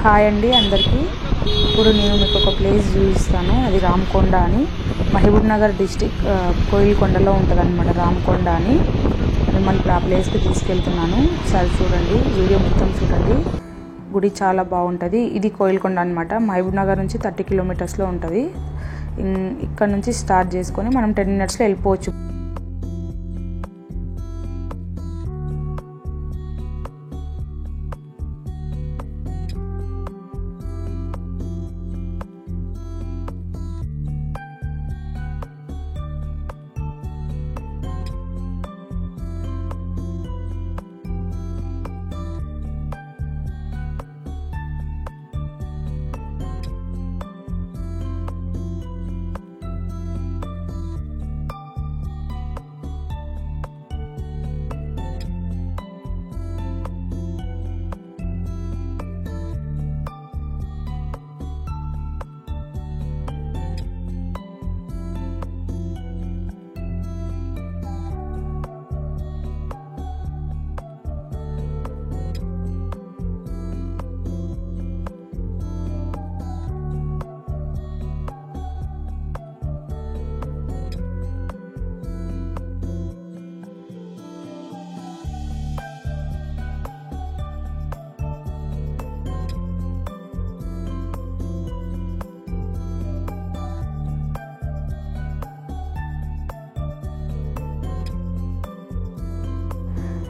Hi అండి అందరికీ. ఇప్పుడు నేను మీకు ఒక ప్లేస్ చూపిస్తాను. అది రామకొండ అని, మహబూబ్ నగర్ డిస్టిక్ కోయిల్కొండలో ఉంటుందన్నమాట. రామకొండ అని మిమ్మల్ని ఇప్పుడు ఆ ప్లేస్కి తీసుకెళ్తున్నాను. ఒకసారి చూడండి, వీడియో మొత్తం చూడండి. గుడి చాలా బాగుంటుంది. ఇది కోయిల్కొండ అనమాట. మహబూబ్ నగర్ నుంచి 30 కిలోమీటర్స్లో ఉంటుంది. ఇక్కడ నుంచి స్టార్ట్ చేసుకొని మనం 10 మినిట్స్లో వెళ్ళిపోవచ్చు.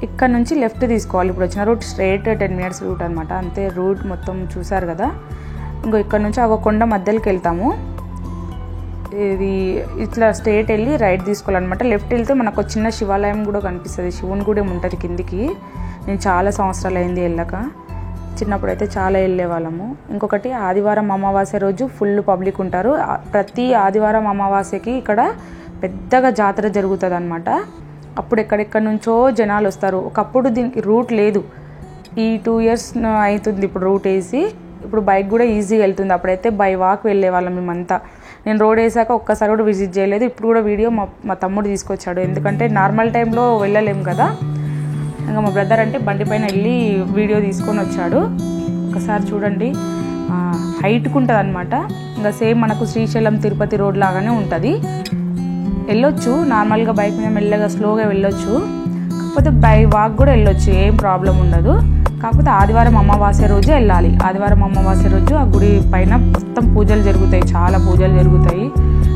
ఇక్కడ నుంచి లెఫ్ట్ తీసుకోవాలి. ఇప్పుడు వచ్చిన రూట్ స్ట్రైట్ 10 మినిట్స్ రూట్ అనమాట. అంతే, రూట్ మొత్తం చూసారు కదా. ఇంకో ఇక్కడ నుంచి ఒక కొండ మధ్యలోకి వెళ్తాము. ఇది ఇట్లా స్ట్రైట్ వెళ్ళి రైట్ తీసుకోవాలన్నమాట. లెఫ్ట్ వెళ్తే మనకు ఒక చిన్న శివాలయం కూడా కనిపిస్తుంది. శివుని గుడి ఉంటుంది కిందికి. నేను చాలా సంవత్సరాలు అయింది వెళ్ళక. చిన్నప్పుడు అయితే చాలా వెళ్ళే వాళ్ళము. ఇంకొకటి, ఆదివారం అమావాస్య రోజు ఫుల్ పబ్లిక్ ఉంటారు. ప్రతి ఆదివారం అమావాస్యకి ఇక్కడ పెద్దగా జాతర జరుగుతుంది అనమాట. అప్పుడు ఎక్కడెక్కడి నుంచో జనాలు వస్తారు. ఒకప్పుడు దీనికి రూట్ లేదు. ఈ 2 ఇయర్స్ అవుతుంది ఇప్పుడు రూట్ వేసి. ఇప్పుడు బైక్ కూడా ఈజీగా వెళ్తుంది. అప్పుడైతే బై వాక్ వెళ్ళే వాళ్ళం మేమంతా. నేను రోడ్ వేసాక ఒక్కసారి కూడా విజిట్ చేయలేదు. ఇప్పుడు కూడా వీడియో మా తమ్ముడు తీసుకొచ్చాడు. ఎందుకంటే నార్మల్ టైంలో వెళ్ళలేము కదా. ఇంకా మా బ్రదర్ అంటే బండి పైన వెళ్ళి వీడియో తీసుకొని వచ్చాడు. ఒకసారి చూడండి, హైట్కి ఉంటుంది అనమాట. ఇంకా సేమ్ మనకు శ్రీశైలం తిరుపతి రోడ్ లాగానే ఉంటుంది. వెళ్ళొచ్చు నార్మల్గా, బైక్ మీద మెల్లగా స్లోగా వెళ్ళొచ్చు. కాకపోతే బై వాక్ కూడా వెళ్ళొచ్చు, ఏం ప్రాబ్లం ఉండదు. కాకపోతే ఆదివారం అమావాస్య రోజు వెళ్ళాలి. ఆదివారం అమావాస్య రోజు ఆ గుడి పైన మొత్తం పూజలు జరుగుతాయి, చాలా పూజలు జరుగుతాయి.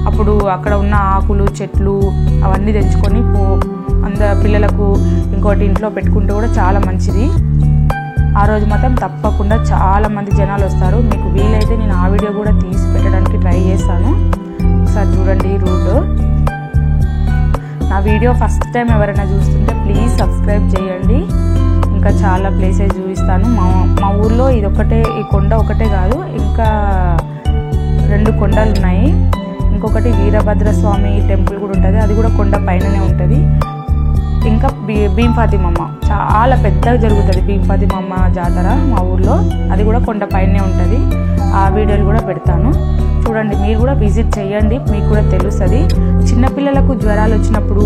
అప్పుడు అక్కడ ఉన్న ఆకులు, చెట్లు అవన్నీ తెచ్చుకొని పిల్లలకు ఇంకోటి ఇంట్లో పెట్టుకుంటే కూడా చాలా మంచిది. ఆ రోజు మాత్రం తప్పకుండా చాలా మంది జనాలు వస్తారు. మీకు వీలైతే నేను ఆ వీడియో కూడా తీసి పెట్టడానికి ట్రై చేస్తాను. ఒకసారి చూడండి ఈ రూట్. నా వీడియో ఫస్ట్ టైం ఎవరైనా చూస్తుంటే ప్లీజ్ సబ్స్క్రైబ్ చేయండి. ఇంకా చాలా ప్లేసెస్ చూపిస్తాను. మా ఊర్లో ఈ కొండ ఒకటే కాదు, ఇంకా 2 కొండలు ఉన్నాయి. ఇంకొకటి వీరభద్రస్వామి టెంపుల్ కూడా ఉంటుంది. అది కూడా కొండ పైననే ఉంటుంది. ఇంకా భీంఫాతిమమ్మ చాలా పెద్దగా జరుగుతుంది. భీంఫాతిమమ్మ జాతర మా ఊర్లో, అది కూడా కొండ పైనే ఉంటుంది. ఆ వీడియోలు కూడా పెడతాను, చూడండి. మీరు కూడా విజిట్ చేయండి, మీకు కూడా తెలుస్తుంది. చిన్నపిల్లలకు జ్వరాలు వచ్చినప్పుడు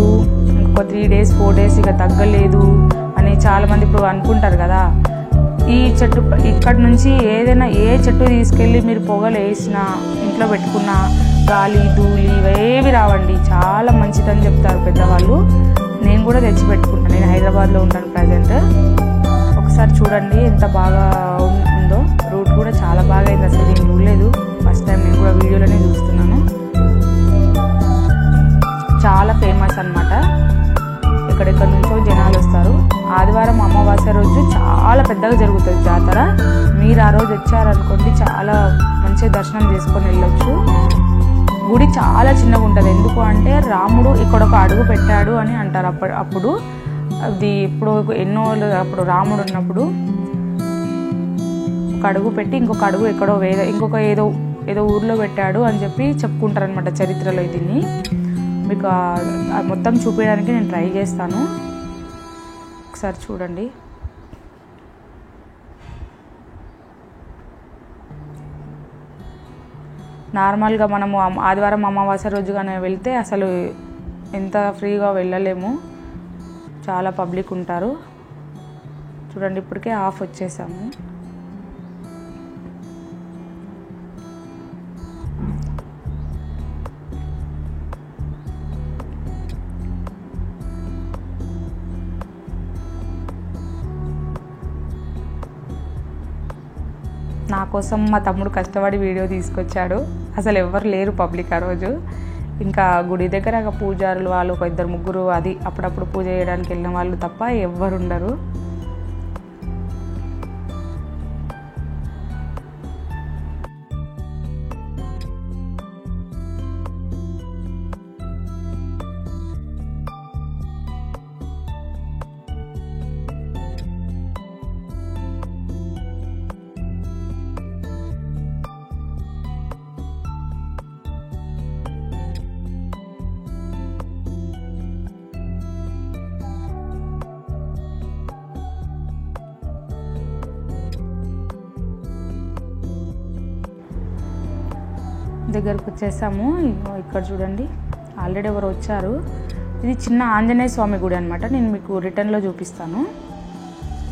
ఇంకొక 3 డేస్ 4 డేస్ ఇక తగ్గలేదు అని చాలామంది ఇప్పుడు అనుకుంటారు కదా. ఈ చెట్టు ఇక్కడ నుంచి ఏదైనా ఏ చెట్టు తీసుకెళ్ళి మీరు పొగలు వేసినా, ఇంట్లో పెట్టుకున్న గాలి ధూళి ఇవేవి రావండి. చాలా మంచిదని చెప్తారు పెద్దవాళ్ళు. నేను కూడా తెచ్చి పెట్టుకుంటాను. నేను హైదరాబాద్లో ఉంటాను ప్రజెంట్. ఒకసారి చూడండి ఎంత బాగా ఉందో. రూట్ కూడా చాలా బాగా అయింది. అసలు నేను చూడలేదు, ఫస్ట్ టైం నేను కూడా వీడియోలోనే చూస్తున్నాను. చాలా ఫేమస్ అనమాట. ఎక్కడెక్కడ నుంచో జనాలు వస్తారు. ఆదివారం అమావాస్య రోజు చాలా పెద్దగా జరుగుతుంది జాతర. మీరు ఆ రోజు వచ్చారనుకోండి, చాలా మంచిగా దర్శనం చేసుకొని వెళ్ళొచ్చు. గుడి చాలా చిన్నగా ఉంటుంది. ఎందుకు అంటే రాముడు ఇక్కడ ఒక అడుగు పెట్టాడు అని అంటారు. అప్పుడు అది ఇప్పుడు అప్పుడు రాముడు ఉన్నప్పుడు ఒక అడుగు పెట్టి ఇంకొక అడుగు ఎక్కడో ఇంకొక ఏదో ఊర్లో పెట్టాడు అని చెప్పి చెప్పుకుంటారు అనమాట చరిత్రలో. దీన్ని మీకు మొత్తం చూపించడానికి నేను ట్రై చేస్తాను. ఒకసారి చూడండి. నార్మల్గా మనము ఆదివారం అమావాస్య రోజుగానే వెళ్తే అసలు ఎంత ఫ్రీగా వెళ్ళలేము, చాలా పబ్లిక్ ఉంటారు. చూడండి ఇప్పటికే ఆఫ్ వచ్చేసాము. నా కోసం మా తమ్ముడు కష్టపడి వీడియో తీసుకొచ్చాడు. అసలు ఎవ్వరు లేరు పబ్లిక్ ఆ రోజు. ఇంకా గుడి దగ్గర పూజారులు వాళ్ళు ఒక 2-3 అది అప్పుడప్పుడు పూజ చేయడానికి వెళ్ళిన వాళ్ళు తప్ప ఎవ్వరు ఉండరు. దగ్గరకు వచ్చేసాము. ఇక్కడ చూడండి ఆల్రెడీ ఎవరు వచ్చారు. ఇది చిన్న ఆంజనేయ స్వామి గుడి అనమాట. నేను మీకు రిటర్న్లో చూపిస్తాను.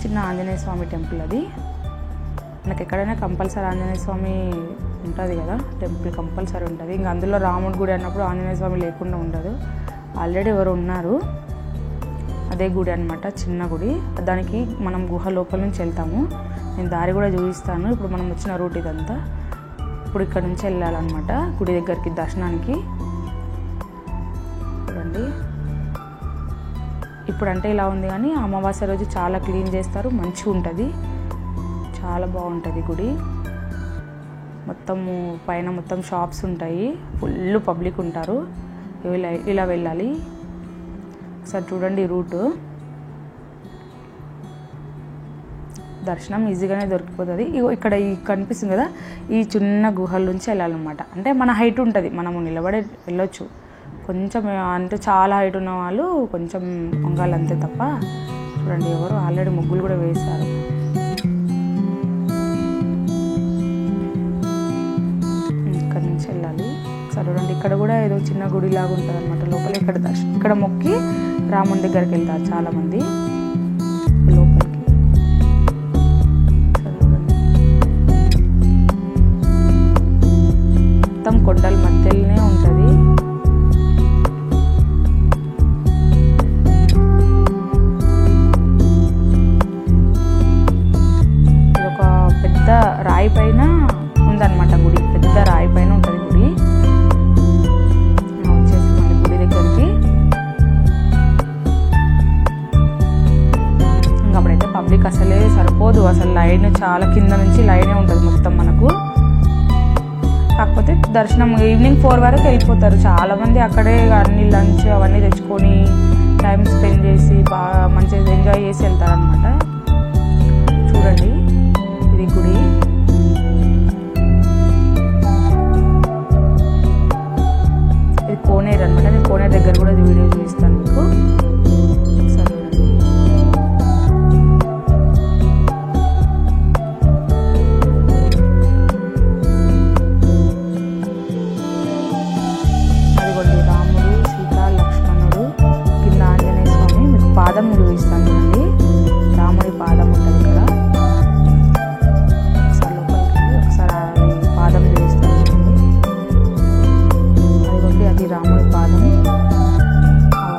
చిన్న ఆంజనేయ స్వామి టెంపుల్ అది. మనకి ఎక్కడైనా కంపల్సరీ ఆంజనేయ స్వామి ఉంటుంది కదా, టెంపుల్ కంపల్సరీ ఉంటుంది. ఇంకా అందులో రాముడి గుడి అన్నప్పుడు ఆంజనేయ స్వామి లేకుండా ఉండదు. ఆల్రెడీ ఎవరు ఉన్నారు. అదే గుడి అనమాట, చిన్న గుడి. దానికి మనం గుహ లోపల నుంచి వెళ్తాము. నేను దారి కూడా చూపిస్తాను. ఇప్పుడు మనం వచ్చిన రూట్ ఇదంతా. ఇప్పుడు ఇక్కడ నుంచి వెళ్ళాలన్నమాట గుడి దగ్గరికి దర్శనానికి. చూడండి ఇప్పుడు అంటే ఇలా ఉంది, కానీ అమావాస్య రోజు చాలా క్లీన్ చేస్తారు, మంచిగా ఉంటుంది, చాలా బాగుంటుంది గుడి. మొత్తము పైన మొత్తం షాప్స్ ఉంటాయి, ఫుల్ పబ్లిక్ ఉంటారు. ఇలా వెళ్ళాలి. ఒకసారి చూడండి రూటు. దర్శనం ఈజీగానే దొరికిపోతుంది. ఇక్కడ కనిపిస్తుంది కదా, ఈ చిన్న గుహల నుంచి వెళ్ళాలన్నమాట. అంటే మన హైట్ ఉంటుంది, మనము నిలబడి వెళ్ళొచ్చు. కొంచెం అంటే చాలా హైట్ ఉన్న వాళ్ళు కొంచెం వంగాలంతే తప్ప. చూడండి ఎవరు ఆల్రెడీ ముగ్గులు కూడా వేశారు. ఇక్కడ నుంచి వెళ్ళాలి. సరే చూడండి ఇక్కడ కూడా ఏదో చిన్న గుడిలాగా ఉంటుంది అనమాట లోపల. ఇక్కడ మొక్కి రాముని దగ్గరికి వెళ్తారు చాలామంది లోపలికి. మొత్తం కొండల మధ్యలోనే ఉంటుంది. ఇది ఒక పెద్ద రాయి పైన ఉందన్నమాట గుడి. పెద్ద రాయి పైన ఉంటుంది గుడి. వచ్చేసామండి గుడి దగ్గరికి. ఇంకప్పుడైతే పబ్లిక్ అసలే సరిపోదు. అసలు లైన్ చాలా కింద నుంచి లైనే ఉంటుంది మొత్తం మనకు. కాకపోతే దర్శనం ఈవినింగ్ 4 వరకు వెళ్ళిపోతారు చాలామంది. అక్కడే అన్ని లంచ్ అవన్నీ తెచ్చుకొని టైం స్పెండ్ చేసి బాగా మంచిగా ఎంజాయ్ చేసి వెళ్తారనమాట. చూడండి ఇది గుడి. ఇది కోనేరు అనమాట. నేను కోనేరు దగ్గర కూడా వీడియో చూపిస్తాను మీకు. పాదం చూపిస్తాను చూడండి. రాముడి పాదం ఉంటుంది ఇక్కడ. ఒకసారి లోపలికి ఒకసారి అది పాదం చూపిస్తాను చూడండి. అదిగోండి అది రాముడి పాదం.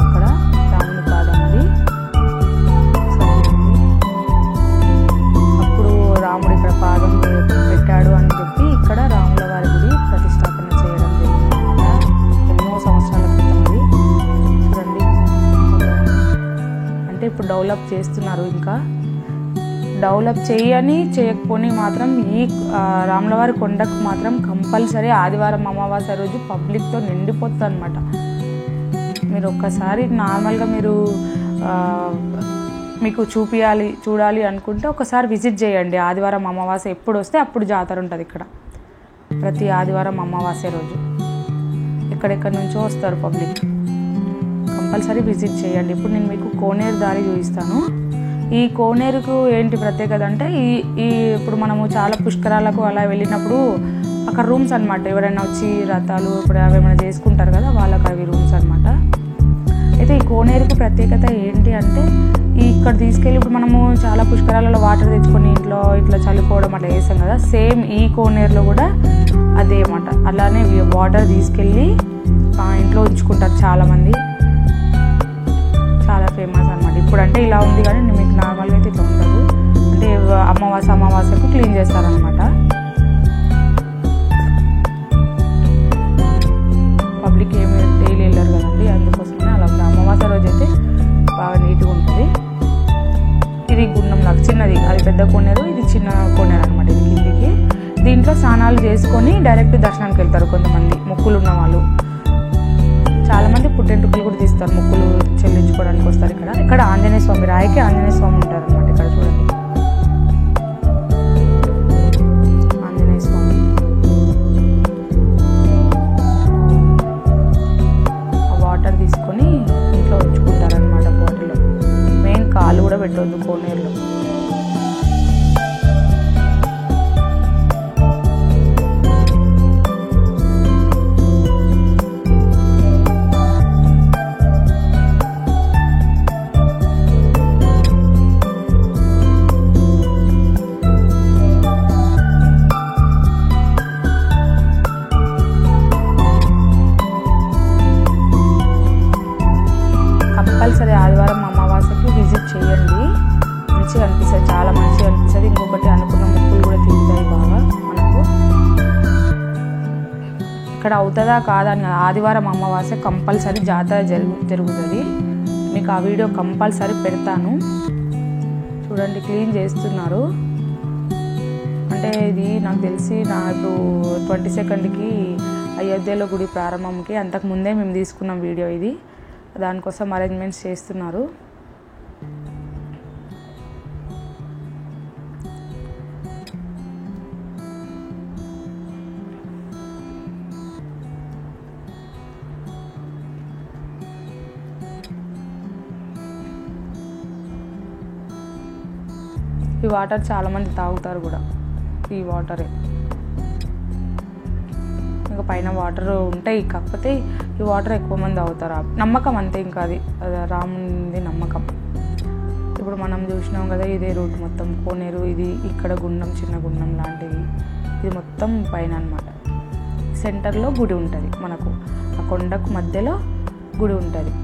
అక్కడ రాముడి పాదం అది. అప్పుడు రాముడు ఇక్కడ పాదం పెట్టాడు అని చెప్పి ఇక్కడ రాముల వారి గుడి ప్రతిష్టాపన చేయడం జరిగిందన్నమాట. ఎన్నో సంవత్సరాల క్రితం అది. చూడండి అంటే ఇప్పుడు డెవలప్ చేస్తున్నారు. ఇంకా డెవలప్ చేయకపోని మాత్రం ఈ రాములవారి కొండకు మాత్రం కంపల్సరీ ఆదివారం అమావాస్య రోజు పబ్లిక్తో నిండిపోతుంది అనమాట. మీరు ఒక్కసారి నార్మల్గా మీరు మీకు చూడాలి అనుకుంటే ఒకసారి విజిట్ చేయండి. ఆదివారం అమావాస్య ఎప్పుడు వస్తే అప్పుడు జాతర ఉంటుంది ఇక్కడ. ప్రతి ఆదివారం అమావాస్య రోజు ఎక్కడెక్కడి నుంచో వస్తారు పబ్లిక్. కంపల్సరీ విజిట్ చేయండి. ఇప్పుడు నేను మీకు కోనేరు దారి చూపిస్తాను. ఈ కోనేరుకు ఏంటి ప్రత్యేకత అంటే ఇప్పుడు మనము చాలా పుష్కరాలకు అలా వెళ్ళినప్పుడు అక్కడ రూమ్స్ అనమాట. ఎవరైనా వచ్చి రథాలు ఇప్పుడు అవి ఏమైనా చేసుకుంటారు కదా, వాళ్ళకి అవి రూమ్స్ అనమాట. అయితే ఈ కోనేరుకు ప్రత్యేకత ఏంటి అంటే ఇక్కడ తీసుకెళ్ళి ఇప్పుడు మనము చాలా పుష్కరాలలో వాటర్ తెచ్చుకొని ఇంట్లో ఇట్లా చల్లుకోవడం అట్లా చేస్తాం కదా, సేమ్ ఈ కోనేరులో కూడా అదే అన్నమాట. అలానే వాటర్ తీసుకెళ్ళి ఇంట్లో ఉంచుకుంటారు చాలామంది. చాలా ఫేమస్ అనమాట. ఇప్పుడు అంటే ఇలా ఉంది కానీ మీకు నార్మల్గా అయితే ఇట్లా ఉండదు. అంటే అమావాస్యకు క్లీన్ చేస్తారనమాట. పబ్లిక్ ఏమి డైలీ వెళ్ళారు కదండి, అందుకోసమే అలా ఉంది. అమావాస్య రోజు అయితే బాగా నీట్గా ఉంటుంది. ఇది గుండం లాగా చిన్నది, అది పెద్ద కోనేరు, ఇది చిన్న కోనేరు అనమాట. ఇది కిందికి దీంట్లో స్నానాలు చేసుకొని డైరెక్ట్ దర్శనానికి వెళ్తారు కొంతమంది మొక్కులు ఉన్న వాళ్ళు. చాలామంది పుట్టెంటుకలు కూడా తీస్తారు, మొక్కులు చెల్లించుకోవడానికి వస్తారు. ఇక్కడ ఆంజనేయ స్వామి, రాయికి ఆంజనేయ స్వామి ఉంటారు అనమాట. ఇక్కడ చూడండి ఆంజనేయ స్వామి. ఆ వాటర్ తీసుకొని ఇంట్లో ఉంచుకుంటారనమాట బాటిల్లో. మెయిన్ కాలు కూడా పెట్టవద్దు కోనేరులో. కంపల్సరీ ఆదివారం అమావాస్యకి విజిట్ చేయండి, మంచిగా అనిపిస్తుంది, చాలా మంచిగా అనిపిస్తుంది. ఇంకొకటి అనుకున్న మొక్కులు కూడా తీరుతాయి బాగా మనకు. ఇక్కడ అవుతుందా కాదా అని, ఆదివారం అమావాస్య కంపల్సరీ జాతర జరుగుతుంది. మీకు ఆ వీడియో కంపల్సరీ పెడతాను. చూడండి క్లీన్ చేస్తున్నారు. అంటే ఇది నాకు తెలిసి ఇప్పుడు 22కి అయోధ్యలో గుడి ప్రారంభంకి అంతకుముందే మేము తీసుకున్నాం వీడియో ఇది. దానికోసం అరేంజ్మెంట్స్ చేస్తున్నారు. ఈ వాటర్ చాలామంది తాగుతారు కూడా, ఈ వాటరే. ఇంకా పైన వాటర్ ఉంటాయి, కాకపోతే ఈ వాటర్ ఎక్కువ మంది తాగుతారు. నమ్మకం అంతే, ఇంకా అది రాముని నమ్మకం. ఇప్పుడు మనం చూసినాం కదా, ఇదే రూట్ మొత్తం కోనేరు. ఇది ఇక్కడ గుండం, చిన్న గుండం లాంటిది. ఇది మొత్తం పైన అనమాట. సెంటర్లో గుడి ఉంటుంది మనకు, ఆ కొండకు మధ్యలో గుడి ఉంటుంది.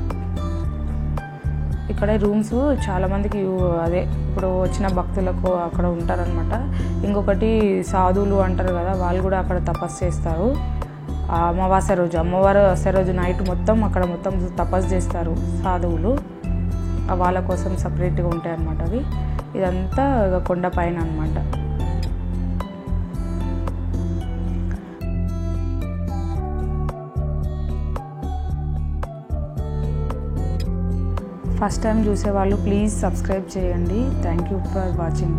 ఇక్కడ రూమ్స్ చాలామందికి అదే ఇప్పుడు వచ్చిన భక్తులకు అక్కడ ఉంటారనమాట. ఇంకొకటి సాధువులు అంటారు కదా, వాళ్ళు కూడా అక్కడ తపస్సు చేస్తారు. అమావాస్య రోజు నైట్ మొత్తం అక్కడ మొత్తం తపస్సు చేస్తారు సాధువులు. వాళ్ళ కోసం సపరేట్గా ఉంటాయి అన్నమాట అవి. ఇదంతా కొండ పైన అనమాట. ఫస్ట్ టైం చూసేవాళ్ళు ప్లీజ్ సబ్స్క్రైబ్ చేయండి. Thank you for watching.